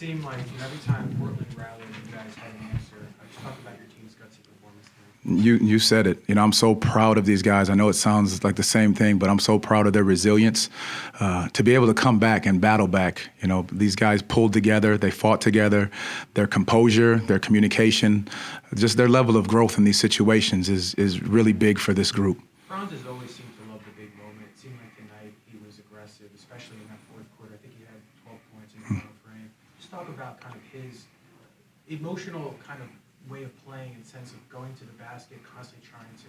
seemed like every time Portland rallied, you guys had an answer. Just talk about your team's gutsy performance tonight. You said it. I'm so proud of these guys. I know it sounds like the same thing, but I'm so proud of their resilience to be able to come back and battle back. These guys pulled together, they fought together. Their composure, their communication, just their level of growth in these situations is really big for this group. Franz has always seemed to love the big moment. It seemed like tonight he was aggressive, especially in that fourth quarter. I think he had 12 points in the final frame. Just talk about kind of his emotional kind of way of playing in sense of going to the basket, constantly trying to,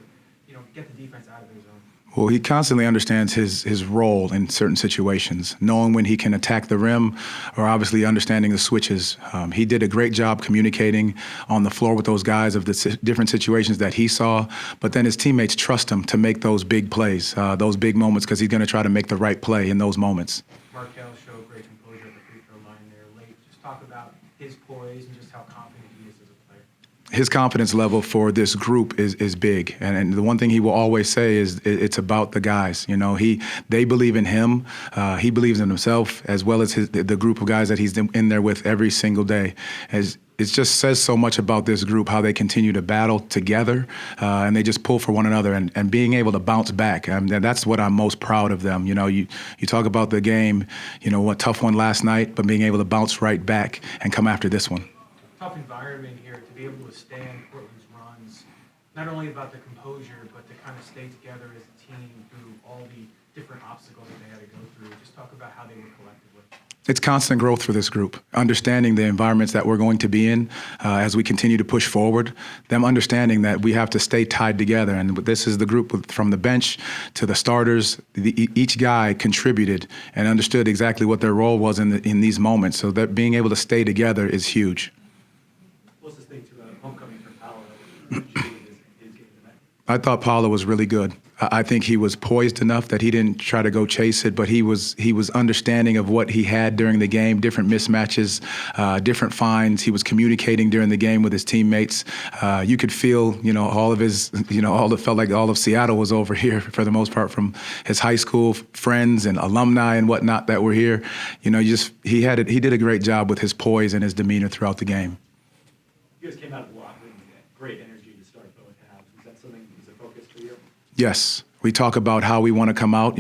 get the defense out of their zone. Well, he constantly understands his role in certain situations, knowing when he can attack the rim or obviously understanding the switches. He did a great job communicating on the floor with those guys of the different situations that he saw, but then his teammates trust him to make those big plays, those big moments, because he's going to try to make the right play in those moments. Markel showed great composure at the free throw line there late. Just talk about his poise and just how confident he is as a player. His confidence level for this group is big, and the one thing he will always say is it's about the guys. They believe in him, he believes in himself, as well as the group of guys that he's in there with every single day. It just says so much about this group, how they continue to battle together, and they just pull for one another and being able to bounce back. And that's what I'm most proud of them. You talk about the game, what tough one last night, but being able to bounce right back and come after this one. Tough environment here to be able to withstand Portland's runs, not only about the composure, but to kind of stay together as a team through all the different obstacles that they had to go through. Just talk about how they were collectively. It's constant growth for this group, understanding the environments that we're going to be in as we continue to push forward, them understanding that we have to stay tied together. And this is the group from the bench to the starters. Each guy contributed and understood exactly what their role was in these moments. So that being able to stay together is huge. What's the state to homecoming for Paolo? I thought Paolo was really good. I think he was poised enough that he didn't try to go chase it, but he was understanding of what he had during the game, different mismatches, different finds. He was communicating during the game with his teammates. You could feel, all of his, felt like all of Seattle was over here for the most part, from his high school friends and alumni and whatnot that were here. He did a great job with his poise and his demeanor throughout the game. You guys came out of the locker room with great energy to start both halves. Is that something that was a focus for you? Yes. We talk about how we want to come out,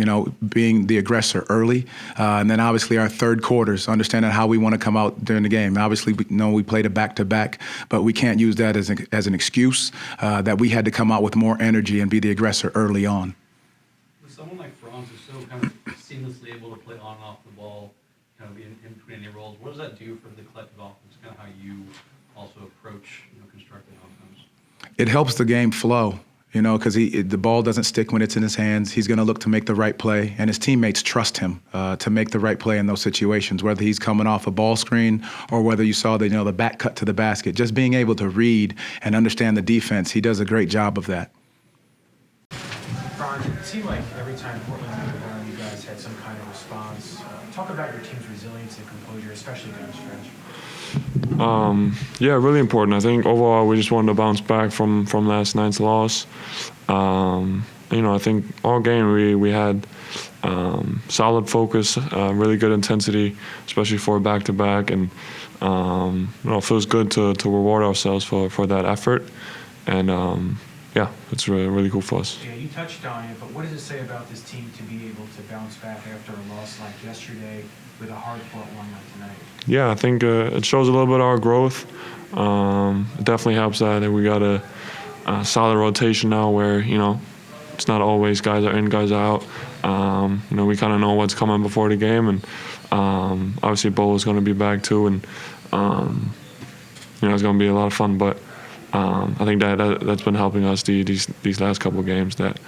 being the aggressor early. And then obviously our third quarters, understanding how we want to come out during the game. Obviously, we played a back-to-back, but we can't use that as an excuse that we had to come out with more energy and be the aggressor early on. With someone like Franz who's so kind of seamlessly able to play on and off the ball, kind of in between any roles, what does that do for the collective offense, kind of how you also approach, constructing offense? It helps the game flow. Because the ball doesn't stick when it's in his hands. He's going to look to make the right play, and his teammates trust him to make the right play in those situations, whether he's coming off a ball screen or whether you saw the back cut to the basket. Just being able to read and understand the defense, he does a great job of that. Franz, it seemed like every time Portland moved the ball, you guys had some kind of response. Talk about your team's resilience and composure, especially down the stretch. Yeah, really important. I think overall we just wanted to bounce back from last night's loss. I think all game we had solid focus, really good intensity, especially for a back-to-back, and it feels good to reward ourselves for that effort. And yeah, it's really cool for us. Yeah, you touched on it, but what does it say about this team to be able to bounce back after a loss like yesterday with a hard-fought one like tonight? Yeah, I think it shows a little bit of our growth. It definitely helps that we got a solid rotation now where, it's not always guys are in, guys are out. We kind of know what's coming before the game, and obviously Bo is going to be back too, and it's going to be a lot of fun. But I think that's been helping us these last couple of games. That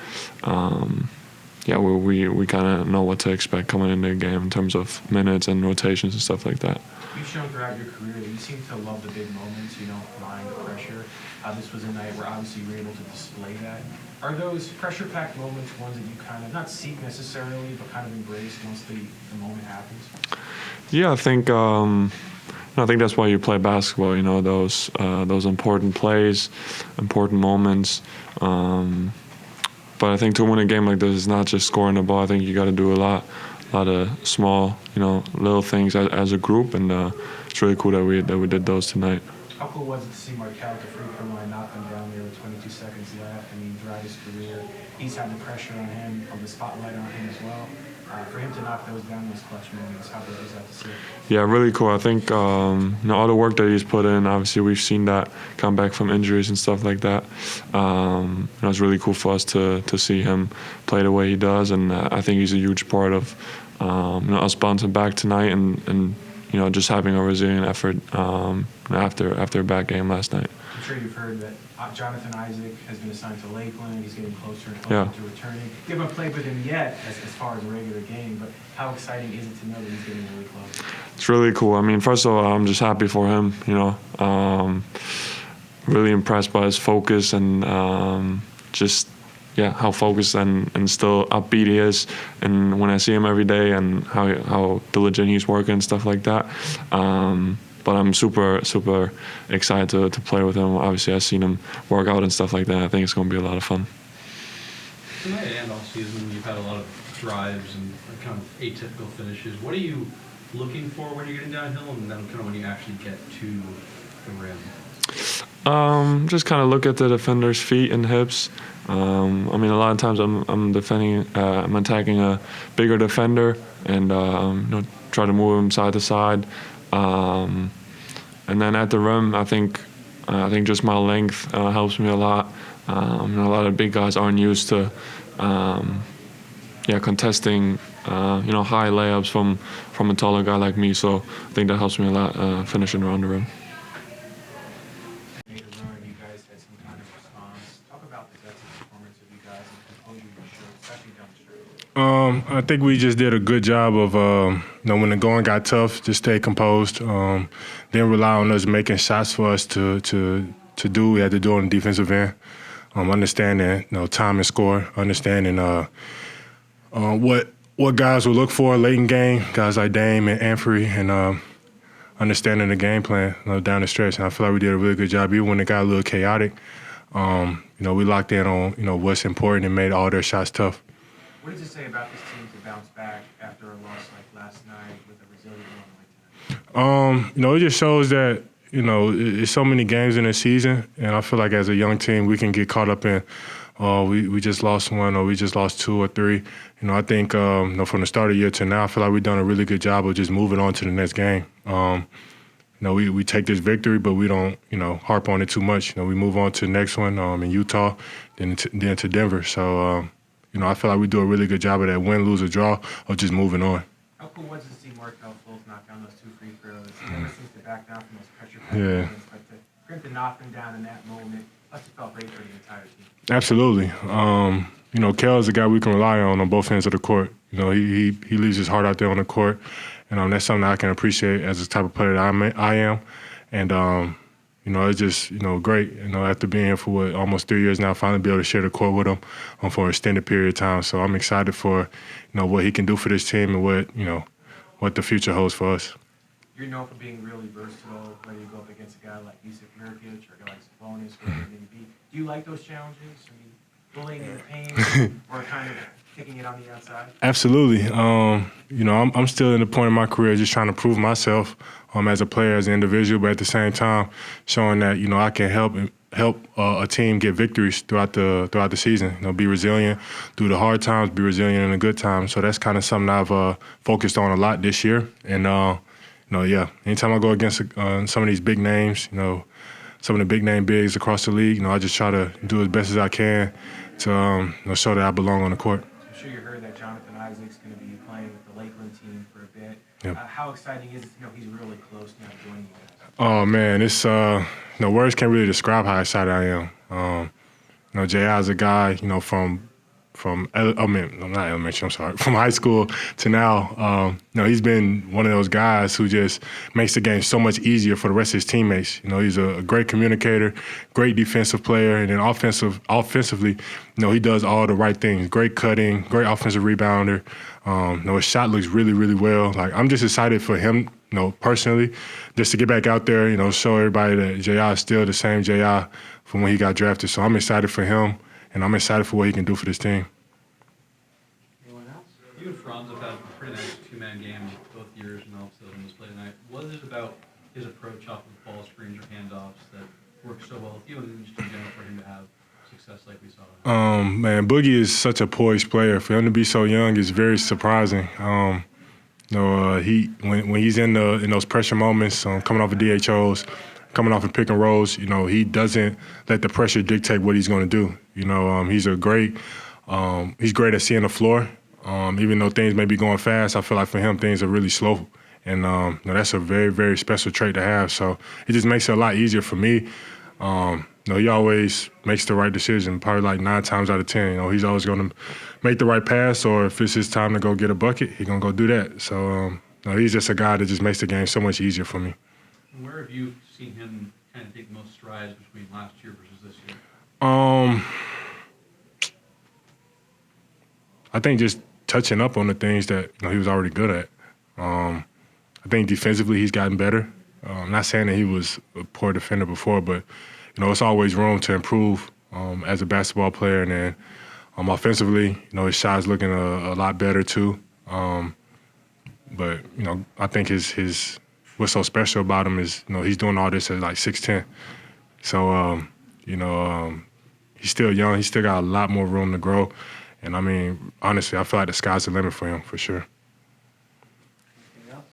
we kind of know what to expect coming into the game in terms of minutes and rotations and stuff like that. You've shown throughout your career that you seem to love the big moments. You don't mind the pressure. This was a night where obviously you were able to display that. Are those pressure-packed moments ones that you kind of not seek necessarily, but kind of embrace once the moment happens? Yeah, I think that's why you play basketball. Those important plays, important moments. But I think to win a game like this is not just scoring the ball. I think you got to do a lot of small, little things as a group, and it's really cool that we did those tonight. How cool was it to see Markel at the free throw line knock them down there with 22 seconds left? I mean, throughout his career, he's had the pressure on him, the spotlight on him as well. For him to knock those down in those clutch moments, how good was that to see? Yeah, really cool. I think all the work that he's put in, obviously we've seen that come back from injuries and stuff like that. It's really cool for us to see him play the way he does, and I think he's a huge part of us bouncing back tonight and just having a resilient effort after a bad game last night. I'm sure you've heard that Jonathan Isaac has been assigned to Lakeland. He's getting closer and closer to returning. You haven't played with him yet as far as a regular game, but how exciting is it to know that he's getting really close? It's really cool. I mean, first of all, I'm just happy for him, really impressed by his focus and how focused and still upbeat he is. And when I see him every day and how diligent he's working and stuff like that. But I'm super, super excited to play with him. Obviously, I've seen him work out and stuff like that. I think it's going to be a lot of fun. Tonight and all season, you've had a lot of drives and kind of atypical finishes. What are you looking for when you're getting downhill, and then kind of when you actually get to the rim? Just kind of look at the defender's feet and hips. A lot of times I'm defending, I'm attacking a bigger defender and try to move him side to side. And then at the rim, I think just my length helps me a lot. A lot of big guys aren't used to contesting high layups from a taller guy like me. So I think that helps me a lot finishing around the rim. Made a run, you guys had some kind of response. Talk about the defensive performance of you guys and composure you showed, especially down the stretch. I think we just did a good job of, when the going got tough, just stay composed. Didn't rely on us making shots for us to do. We had to do on the defensive end. Understanding, time and score. Understanding what guys will look for late in game. Guys like Dame and Anfrey, and understanding the game plan down the stretch. And I feel like we did a really good job, even when it got a little chaotic. We locked in on what's important and made all their shots tough. What does it say about this team to bounce back after a loss like last night with a resilient run like tonight? It just shows that, it's so many games in the season, and I feel like as a young team, we can get caught up in, we just lost one or we just lost two or three. I think, from the start of the year to now, I feel like we've done a really good job of just moving on to the next game. We take this victory, but we don't, harp on it too much. We move on to the next one in Utah, then to Denver. So, I feel like we do a really good job of that win, lose, or draw, or just moving on. How cool was it to see Markel Fultz knock down those two free throws? He never seems to back down from those pressure moments, but for him to knock them down in that moment, must have felt great for the entire team. Absolutely. Kel is a guy we can rely on both ends of the court. He leaves his heart out there on the court, and that's something I can appreciate as the type of player that I am. And it's just great. After being here for almost 3 years now, finally be able to share the court with him for an extended period of time. So I'm excited for what he can do for this team and what the future holds for us. You're known for being really versatile, whether you go up against a guy like Yusuf Nurkic or a guy like Sabonis, whatever it may be. Do you like those challenges? I mean, bullying in the paint or kind of kicking it on the outside? Absolutely. I'm still in the point of my career just trying to prove myself as a player, as an individual, but at the same time showing that I can help a team get victories throughout the season. Be resilient through the hard times, be resilient in the good times. So that's kind of something I've focused on a lot this year. And anytime I go against some of these big names, some of the big name bigs across the league, I just try to do as best as I can to show that I belong on the court. I'm sure you heard that Jonathan Isaac's going to be playing with the Lakeland team for a bit. Yep. How exciting is it to know he's really close now to joining you guys? Oh, man, it's words can't really describe how excited I am. J.I. is a guy, from not elementary, I'm sorry, from high school to now. He's been one of those guys who just makes the game so much easier for the rest of his teammates. He's a great communicator, great defensive player, and then offensively, he does all the right things. Great cutting, great offensive rebounder. His shot looks really, really well. Like, I'm just excited for him, personally, just to get back out there, show everybody that J.I. is still the same J.I. from when he got drafted. So I'm excited for him, and I'm excited for what he can do for this team. Anyone else? You and Franz have had a pretty nice two-man game both years, and also in this play tonight. What is it about his approach off of ball screens or handoffs that work so well with you, and just in general for him to have success like we saw tonight? Man, Boogie is such a poised player. For him to be so young is very surprising. When he's in those pressure moments, coming off of DHOs, coming off of pick and rolls, he doesn't let the pressure dictate what he's going to do. He's great at seeing the floor. Even though things may be going fast, I feel like for him things are really slow, and that's a very, very special trait to have. So it just makes it a lot easier for me. He always makes the right decision, probably like 9 times out of 10. He's always going to make the right pass, or if it's his time to go get a bucket, he's going to go do that. So he's just a guy that just makes the game so much easier for me. Where have you seen him kind of take the most strides between last year versus this year? I think just touching up on the things that he was already good at. I think defensively he's gotten better. I'm not saying that he was a poor defender before, but it's always room to improve as a basketball player. And then offensively, his shot's looking a lot better too. But I think his what's so special about him is he's doing all this at like 6'10". So he's still young. He's still got a lot more room to grow. And I mean, honestly, I feel like the sky's the limit for him for sure.